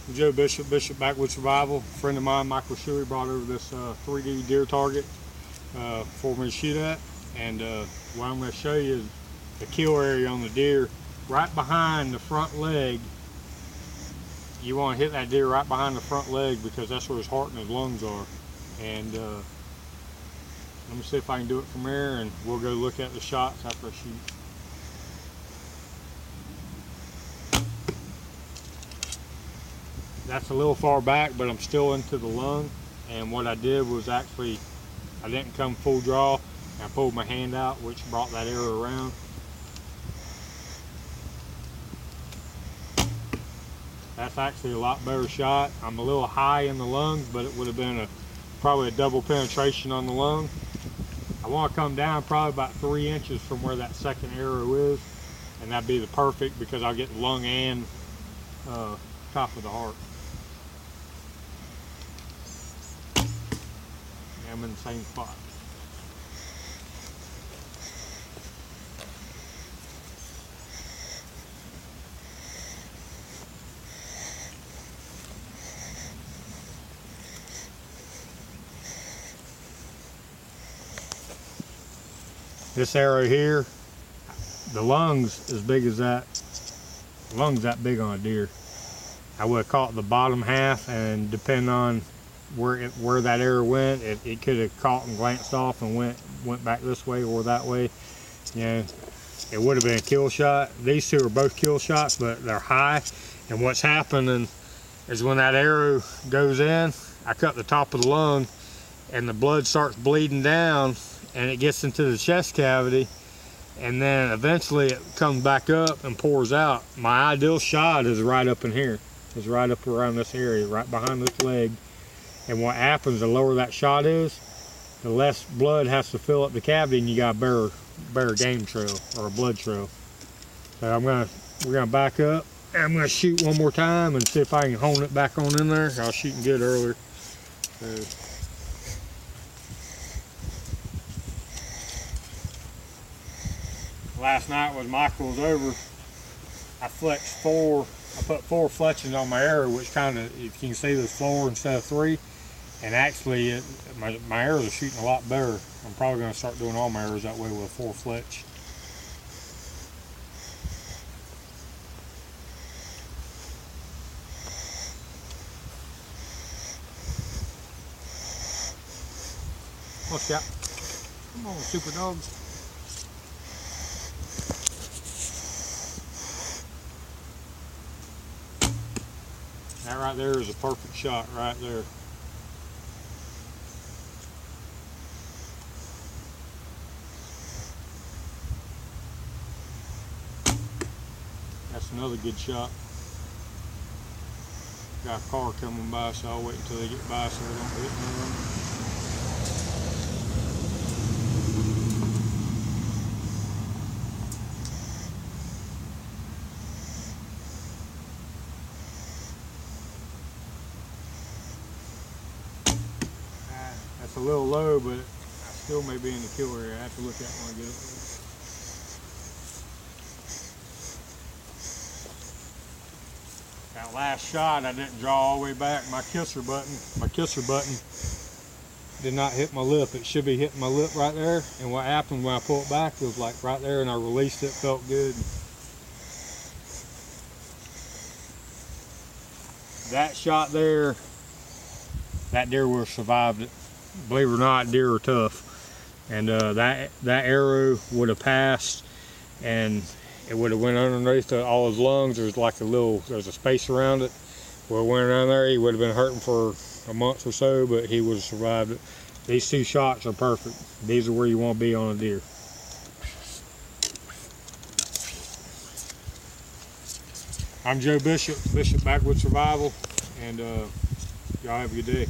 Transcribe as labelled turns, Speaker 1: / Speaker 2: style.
Speaker 1: I'm Joe Bishop, Backwoods Survival. A friend of mine, Michael Shuey, brought over this 3D deer target for me to shoot at. And what I'm going to show you is the kill area on the deer right behind the front leg. You want to hit that deer right behind the front leg because that's where his heart and his lungs are. And let me see if I can do it from there, and we'll go look at the shots after I shoot. That's a little far back, but I'm still into the lung. And what I did was actually, I didn't come full draw. I pulled my hand out, which brought that arrow around. That's actually a lot better shot. I'm a little high in the lungs, but it would have been probably a double penetration on the lung. I want to come down probably about 3 inches from where that second arrow is, and that'd be the perfect because I'll get the lung and top of the heart. And I'm in the same spot. This arrow here, the lungs as big as that, the lungs that big on a deer. I would have caught the bottom half, and depending on where that arrow went, it could have caught and glanced off and went back this way or that way. You know, it would have been a kill shot. These two are both kill shots, but they're high. And what's happening is when that arrow goes in, I cut the top of the lung, and the blood starts bleeding down, and it gets into the chest cavity, and then eventually it comes back up and pours out. My ideal shot is right up in here. It's right up around this area, right behind this leg. And what happens, the lower that shot is, the less blood has to fill up the cavity, and you got a better game trail or a blood trail. So we're gonna back up, and I'm gonna shoot one more time and see if I can hone it back on in there. I was shooting good earlier. So, last night when Michael was over, I put 4 fletchings on my arrow, which kind of, if you can see, there's 4 instead of 3. And actually, my arrows are shooting a lot better. I'm probably going to start doing all my arrows that way with a 4 fletch. What's that? Come on, super dogs. That right there is a perfect shot right there. That's another good shot. Got a car coming by, so I'll wait until they get by so they don't hit me. That's a little low, but I still may be in the kill area. I have to look at it when I get up there. That last shot, I didn't draw all the way back. My kisser button did not hit my lip. It should be hitting my lip right there. And what happened when I pulled it back, it was like right there, and I released it, felt good. That shot there, that deer would have survived it. Believe it or not, deer are tough. And that arrow would have passed, and it would have went underneath all his lungs. There's a space around it. Well, it went around there, he would have been hurting for a month or so, but he would have survived it. These 2 shots are perfect. These are where you want to be on a deer. I'm Joe Bishop, Backwoods Survival, and y'all have a good day.